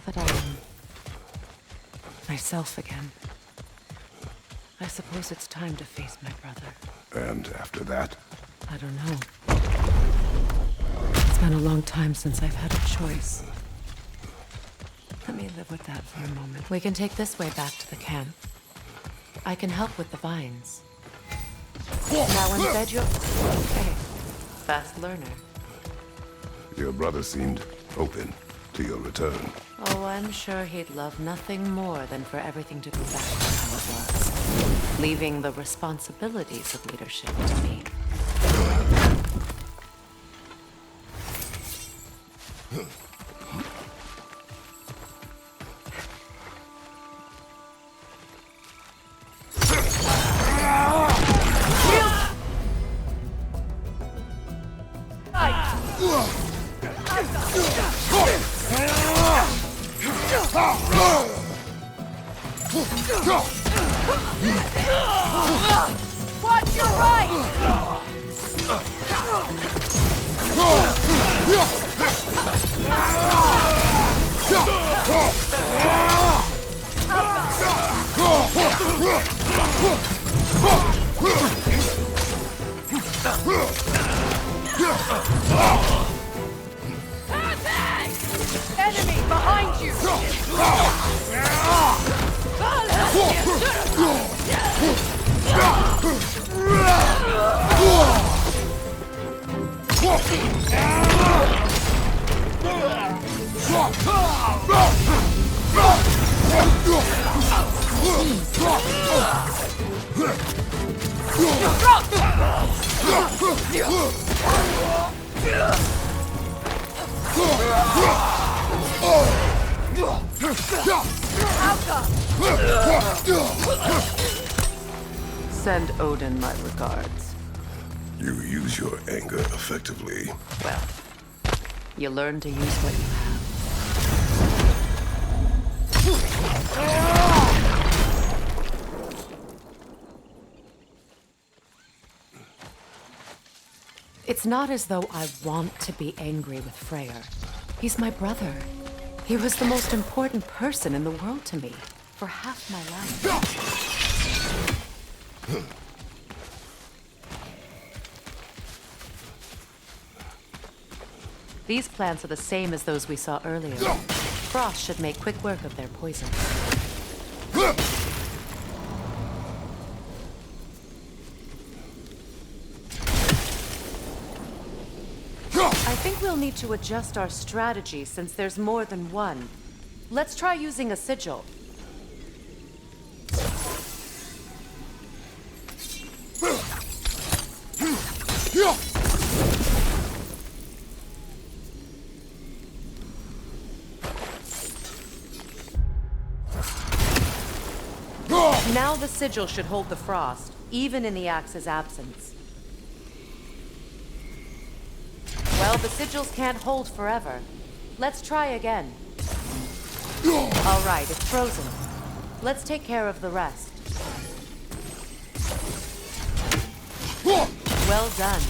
that I am myself again, I suppose it's time to face my brother. And after that? I don't know. It's been a long time since I've had a choice. Let me live with that for a moment. We can take this way back to the camp. I can help with the vines. Now embed your... Okay. Fast learner. Your brother seemed open to your return. Oh, I'm sure he'd love nothing more than for everything to go back to how it was. Leaving the responsibilities of leadership to me. Watch your right! Enemy behind you! Send Odin my regards. You use your anger effectively. Well, you learn to use what you have. It's not as though I want to be angry with Freyr. He's my brother. He was the most important person in the world to me for half my life. These plants are the same as those we saw earlier. Frost should make quick work of their poison. I think we'll need to adjust our strategy since there's more than one. Let's try using a sigil. Now the sigil should hold the frost, even in the axe's absence. Well, the sigils can't hold forever. Let's try again. All right, it's frozen. Let's take care of the rest. Well done.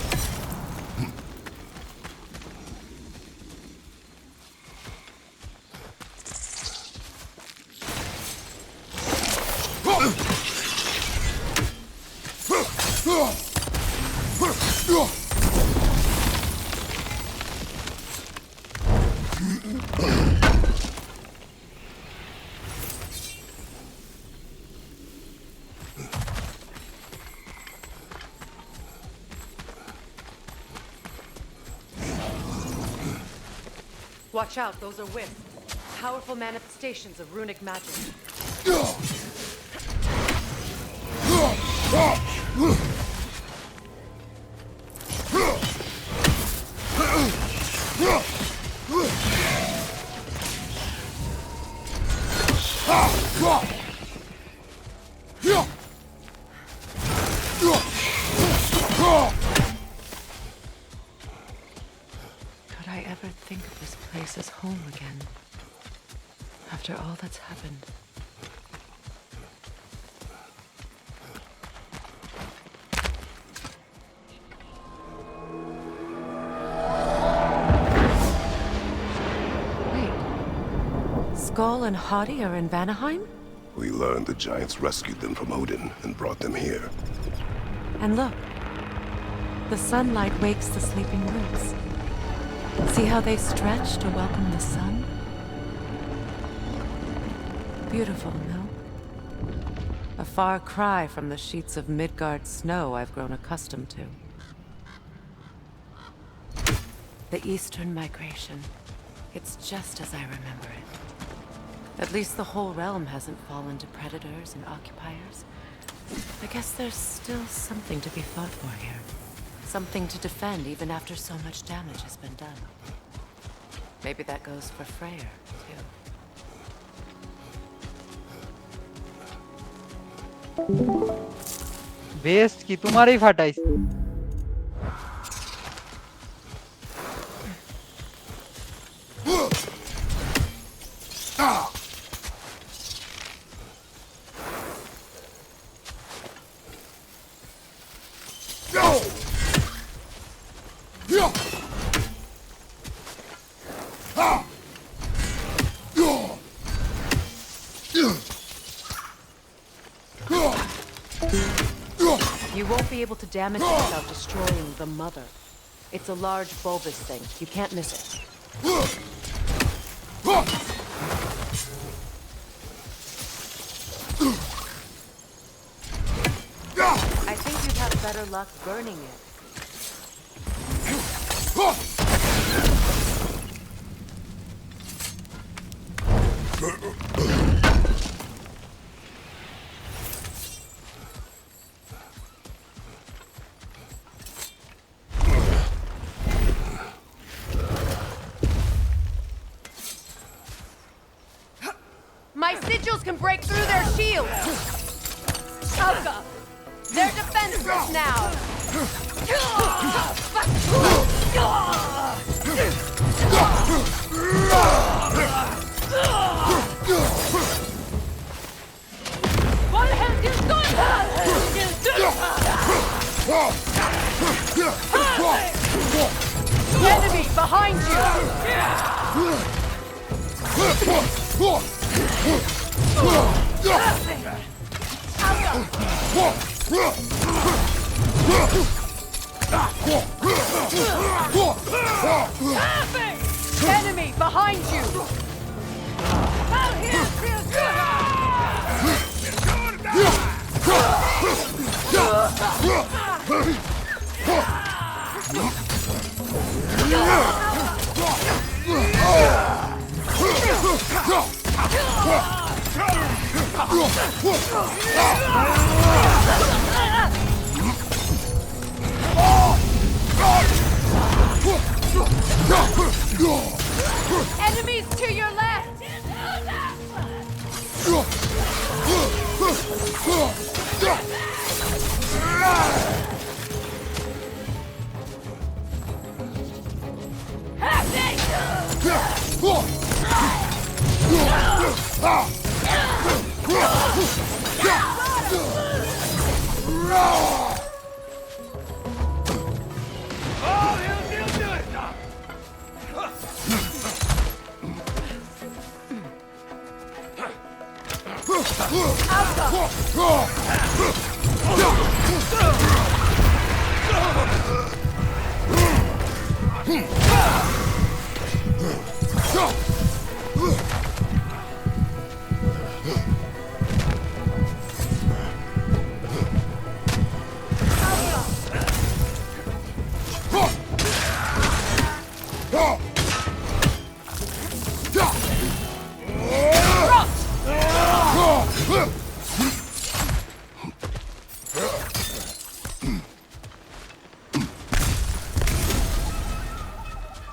Watch out, those are wisps. Powerful manifestations of runic magic. Could I ever think of this place as home again? After all that's happened. Skull and Hati are in Vanaheim? We learned the giants rescued them from Odin and brought them here. And look. The sunlight wakes the sleeping roots. See how they stretch to welcome the sun? Beautiful, no? A far cry from the sheets of Midgard snow I've grown accustomed to. The Eastern Migration. It's just as I remember it. At least the whole realm hasn't fallen to predators and occupiers. I guess there's still something to be fought for here. Something to defend even after so much damage has been done. Maybe that goes for Freyr, too. Best की तुम्हारी फटाई You won't be able to damage it without destroying the mother. It's a large bulbous thing. You can't miss it. I think you'd have better luck burning it. My sigils can break through their shields! Alka! They're defenseless now! One hand is good! Enemy behind you! Enemy behind you! Out here feels Enemies to your left!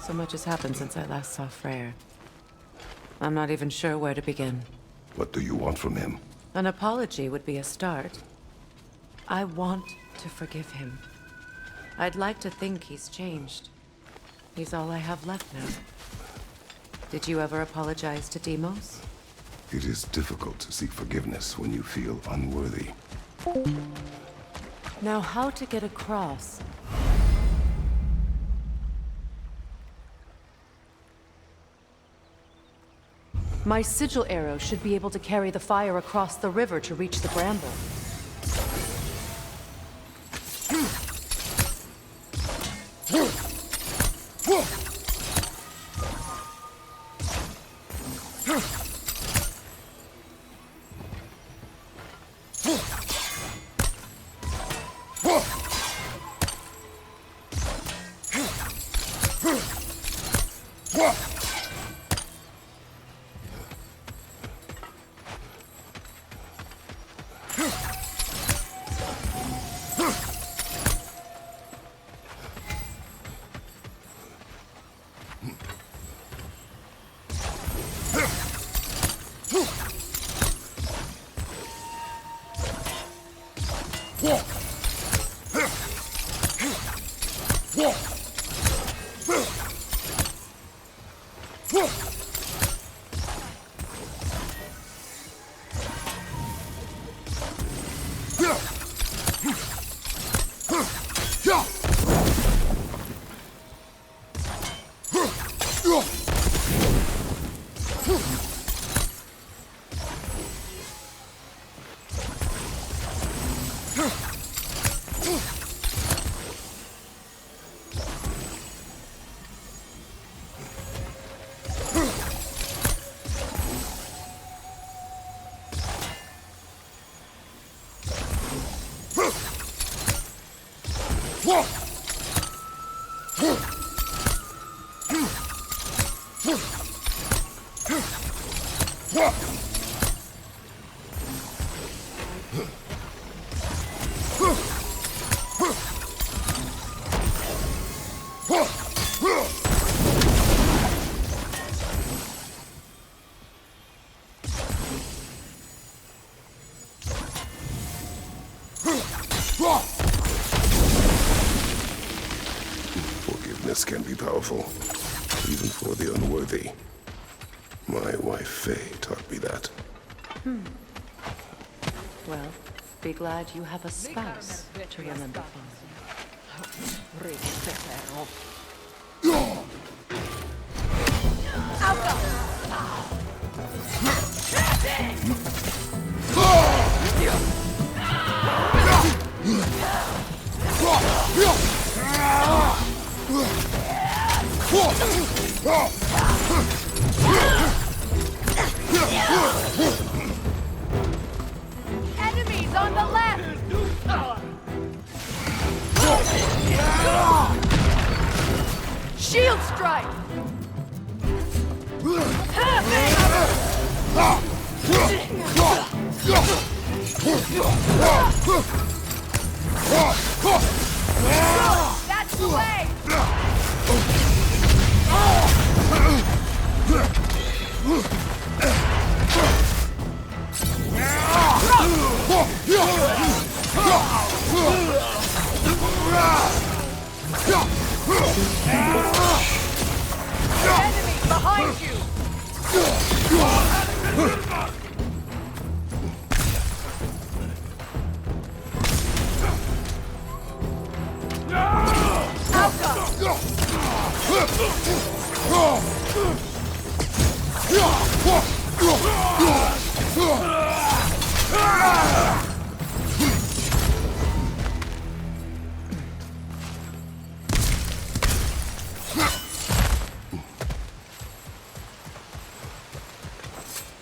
So much has happened since I last saw Freyr. I'm not even sure where to begin. What do you want from him? An apology would be a start. I want to forgive him. I'd like to think he's changed. He's all I have left now. Did you ever apologize to Deimos? It is difficult to seek forgiveness when you feel unworthy. Now, how to get across? My sigil arrow should be able to carry the fire across the river to reach the bramble. Forgiveness can be powerful, even for the unworthy. My wife Faye taught me that. Well, be glad you have a spouse to remember Enemies on the left! Shield strike! That's the way! Enemy behind you!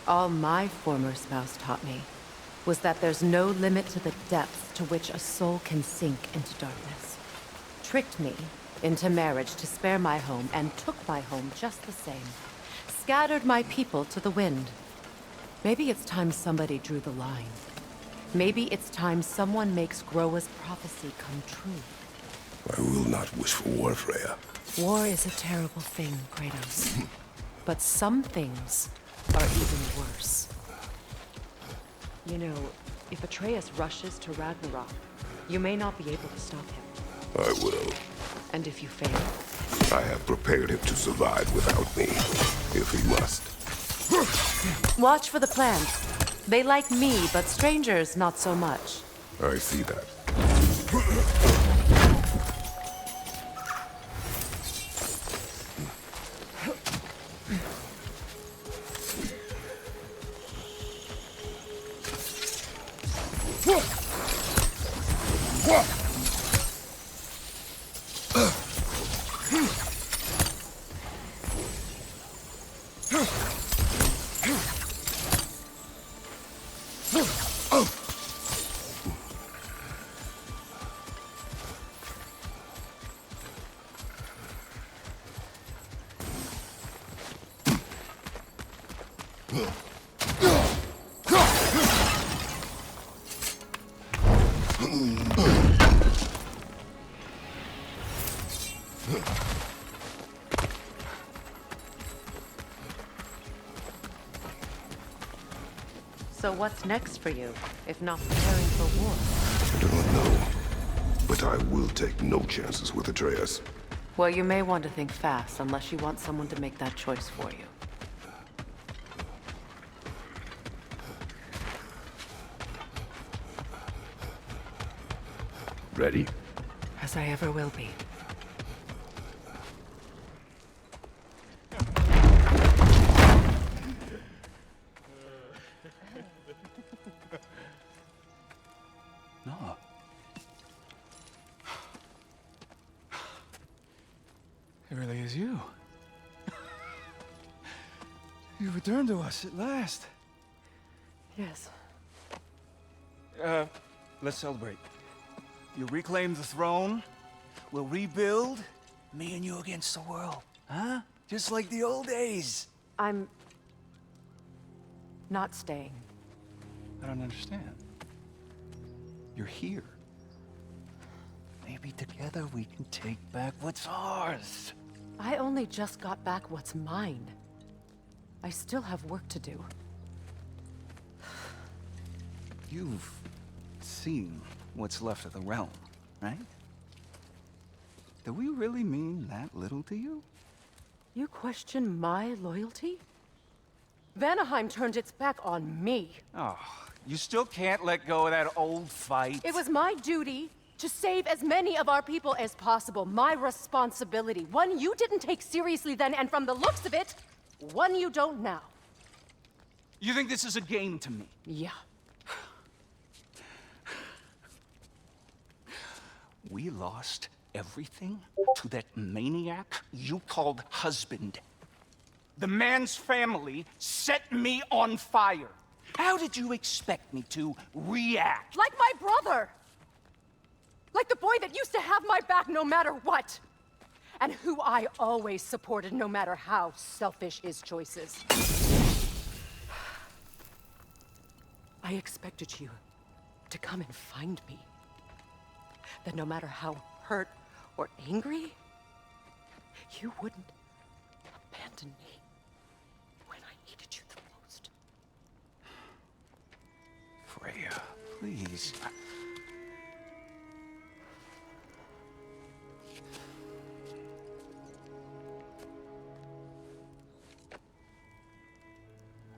All my former spouse taught me was that there's no limit to the depths to which a soul can sink into darkness. Tricked me into marriage to spare my home and took my home just the same. Scattered my people to the wind. Maybe it's time somebody drew the line. Maybe it's time someone makes Groa's prophecy come true. I will not wish for war, Freya. War is a terrible thing, Kratos. But some things are even worse. You know, if Atreus rushes to Ragnarok, you may not be able to stop him. I will. And if you fail? I have prepared him to survive without me, if he must. Watch for the plants. They like me, but strangers not so much. I see that. So what's next for you, if not preparing for war? I do not know, but I will take no chances with Atreus. Well, you may want to think fast, unless you want someone to make that choice for you. Ready? As I ever will be. No. It really is you. You returned to us at last. Yes. Let's celebrate. You reclaim the throne, we'll rebuild, me and you against the world. Huh? Just like the old days. I'm... not staying. I don't understand. You're here. Maybe together we can take back what's ours. I only just got back what's mine. I still have work to do. You've seen what's left of the realm, right? Do we really mean that little to you? You question my loyalty? Vanaheim turned its back on me. Oh, you still can't let go of that old fight? It was my duty to save as many of our people as possible. My responsibility. One you didn't take seriously then, and from the looks of it, one you don't now. You think this is a game to me? Yeah. We lost everything to that maniac you called husband. The man's family set me on fire. How did you expect me to react? Like my brother! Like the boy that used to have my back no matter what! And who I always supported no matter how selfish his choices. I expected you to come and find me. That no matter how hurt or angry, you wouldn't abandon me when I needed you the most. Freya, please.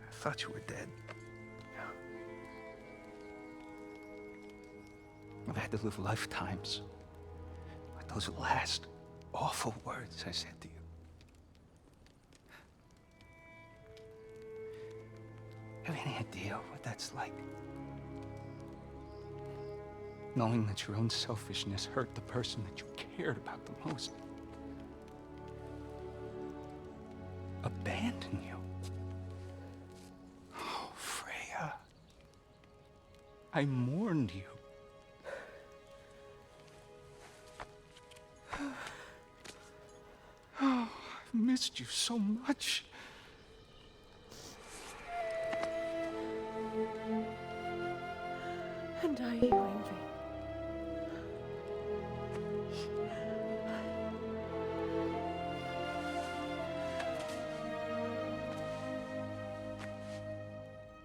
I thought you were dead. I've had to live lifetimes with those last awful words I said to you. Have any idea what that's like? Knowing that your own selfishness hurt the person that you cared about the most. Abandon you. Oh, Freya. I mourned you. Oh, I've missed you so much. And I you envy.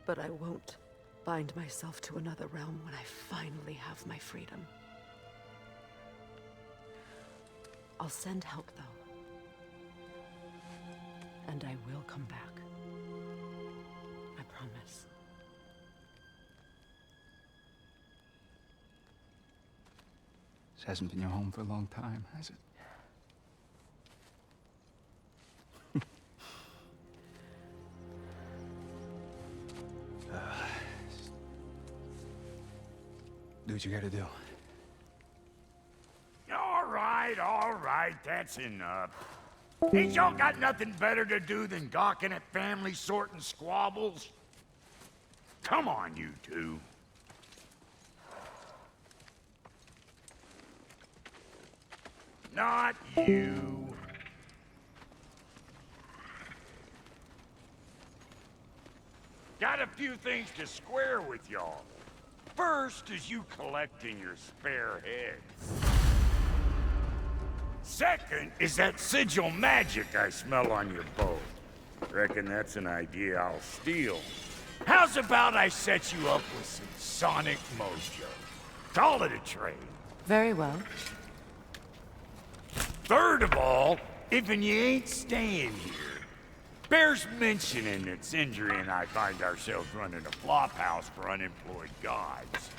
But I won't bind myself to another realm when I finally have my freedom. I'll send help, though. And I will come back. I promise. This hasn't been your home for a long time, has it? do what you gotta do. All right, that's enough. Ain't y'all got nothing better to do than gawking at family sorting squabbles? Come on, you two. Not you. Got a few things to square with y'all. First is you collecting your spare heads. Second is that sigil magic I smell on your bow. Reckon that's an idea I'll steal. How's about I set you up with some sonic mojo? Call it a trade. Very well. Third of all, if you ain't staying here, bears mentioning that Sindri and I find ourselves running a flophouse for unemployed gods.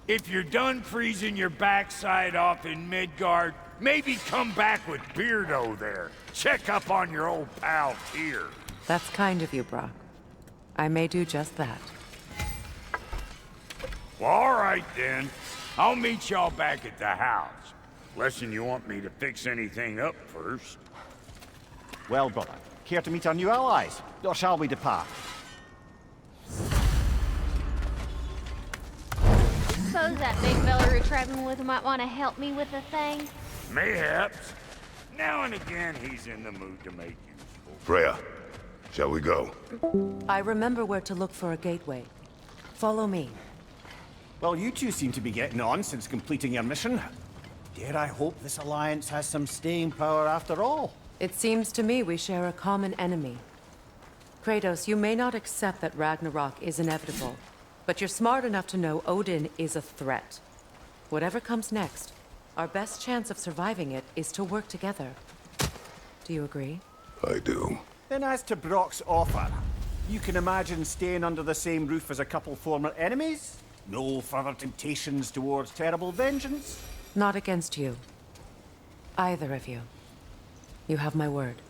If you're done freezing your backside off in Midgard, maybe come back with Beardo there. Check up on your old pal Tyr. That's kind of you, Brock. I may do just that. Well, all right then. I'll meet y'all back at the house. Less'n you want me to fix anything up first. Well, brother, care to meet our new allies? Or shall we depart? Suppose that big fella we're traveling with might want to help me with a thing? Mayhaps. Now and again, he's in the mood to make useful. Freya, shall we go? I remember where to look for a gateway. Follow me. Well, you two seem to be getting on since completing your mission. Dare I hope this alliance has some staying power after all? It seems to me we share a common enemy. Kratos, you may not accept that Ragnarok is inevitable, but you're smart enough to know Odin is a threat. Whatever comes next, our best chance of surviving it is to work together. Do you agree? I do. Then as to Brock's offer, you can imagine staying under the same roof as a couple former enemies? No further temptations towards terrible vengeance? Not against you. Either of you. You have my word.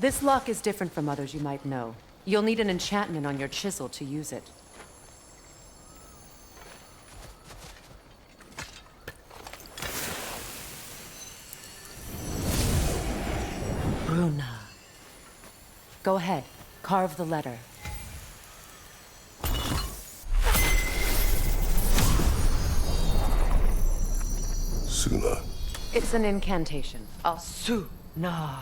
This lock is different from others you might know. You'll need an enchantment on your chisel to use it. Bruna. Go ahead. Carve the letter. Suna. It's an incantation. Asuna.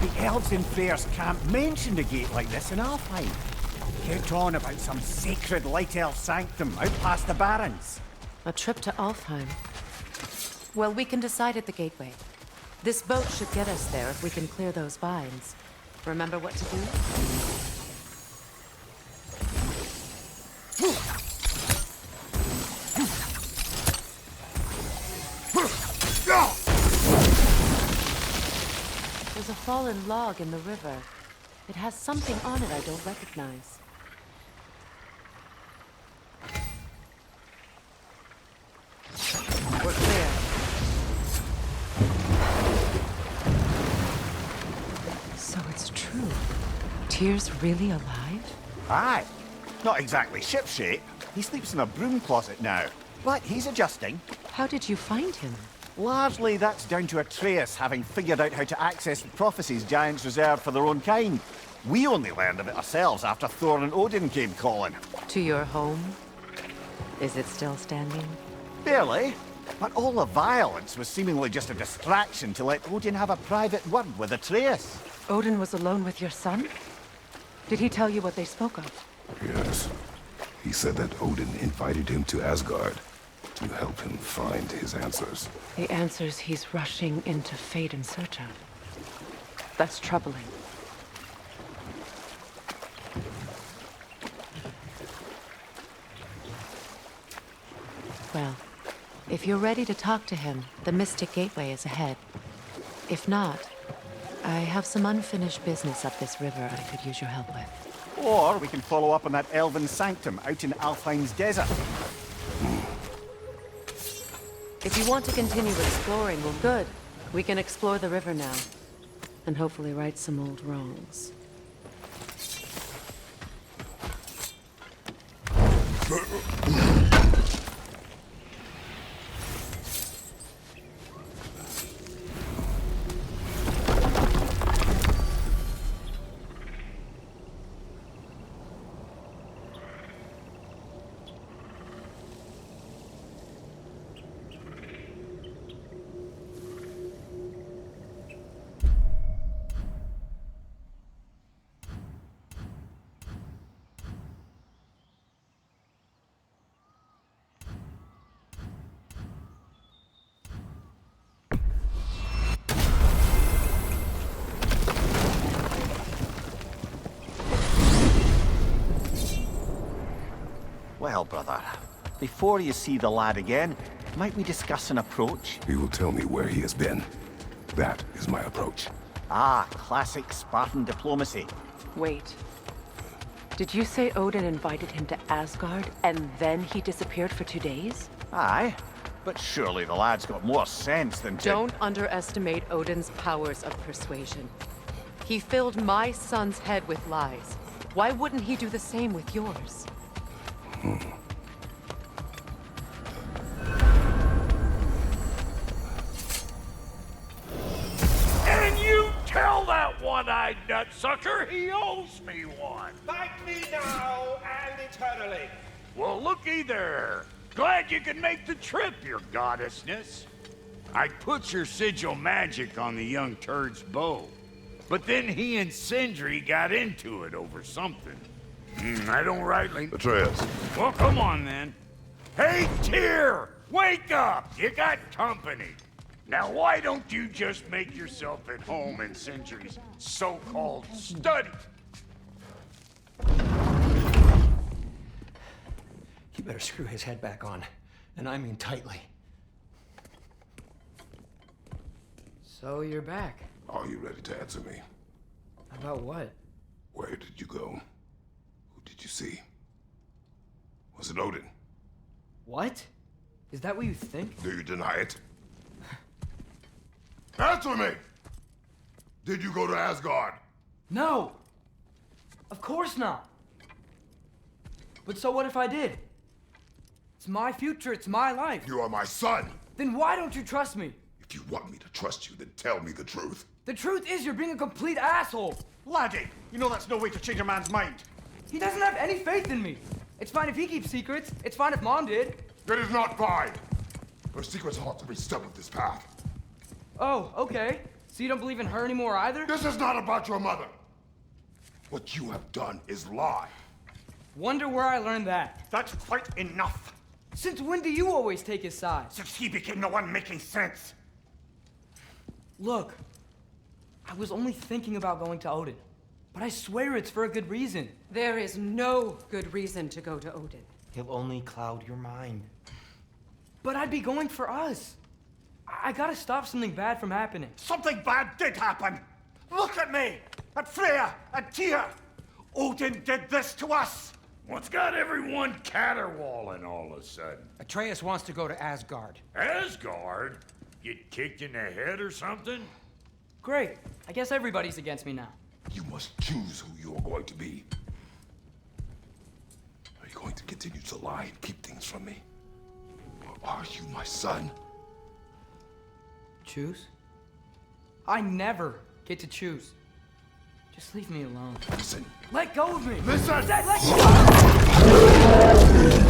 The elves in Freyr's camp mentioned a gate like this in Alfheim. Kept on about some sacred light elf sanctum out past the barrens. A trip to Alfheim. Well, we can decide at the gateway. This boat should get us there if we can clear those vines. Remember what to do? There's a fallen log in the river. It has something on it I don't recognize. We're clear. So it's true. Tyr's really alive? Aye. Not exactly shipshape. He sleeps in a broom closet now. But he's adjusting. How did you find him? Largely that's down to Atreus having figured out how to access the prophecies giants reserved for their own kind. We only learned of it ourselves after Thor and Odin came calling. To your home? Is it still standing? Barely. But all the violence was seemingly just a distraction to let Odin have a private word with Atreus. Odin was alone with your son? Did he tell you what they spoke of? Yes. He said that Odin invited him to Asgard You help him find his answers. The answers he's rushing into fate in search of. That's troubling. Well, if you're ready to talk to him, the Mystic Gateway is ahead. If not, I have some unfinished business up this river I could use your help with. Or we can follow up on that elven sanctum out in Alfheim's desert. If you want to continue exploring, well, good. We can explore the river now. And hopefully right some old wrongs. Well, brother, before you see the lad again, might we discuss an approach? He will tell me where he has been. That is my approach. Ah, classic Spartan diplomacy. Wait. Did you say Odin invited him to Asgard, and then he disappeared for 2 days? Aye, but surely the lad's got more sense than to... Don't underestimate Odin's powers of persuasion. He filled my son's head with lies. Why wouldn't he do the same with yours? And you tell that one-eyed nutsucker he owes me one. Fight me now and eternally. Well, looky there. Glad you could make the trip, your goddessness. I put your sigil magic on the young turd's bow. But then he and Sindri got into it over something. I don't rightly... Atreus. Well, come on, then. Hey, Tyr! Wake up! You got company. Now, why don't you just make yourself at home in Sindri's so-called study? You better screw his head back on. And I mean tightly. So you're back. Are you ready to answer me? About what? Where did you go? Who did you see? Was it Odin? What? Is that what you think? Do you deny it? Answer me! Did you go to Asgard? No! Of course not! But so what if I did? It's my future, it's my life. You are my son! Then why don't you trust me? If you want me to trust you, then tell me the truth. The truth is you're being a complete asshole! Laddie, you know that's no way to change a man's mind. He doesn't have any faith in me. It's fine if he keeps secrets. It's fine if Mom did. It is not fine! Her secrets ought to be stuck with this path. Oh, okay. So you don't believe in her anymore either? This is not about your mother. What you have done is lie. Wonder where I learned that. That's quite enough. Since when do you always take his side? Since he became the one making sense. Look, I was only thinking about going to Odin, but I swear it's for a good reason. There is no good reason to go to Odin. He'll only cloud your mind. But I'd be going for us. I gotta stop something bad from happening. Something bad did happen. Look at me, at Freya, at Tyr. Odin did this to us. What's got everyone caterwauling all of a sudden? Atreus wants to go to Asgard. Asgard? Get kicked in the head or something? Great. I guess everybody's against me now. You must choose who you are going to be. Are you going to continue to lie and keep things from me? Or are you my son? Choose? I never get to choose. Just leave me alone. Listen. Let go of me! Listen! Let go!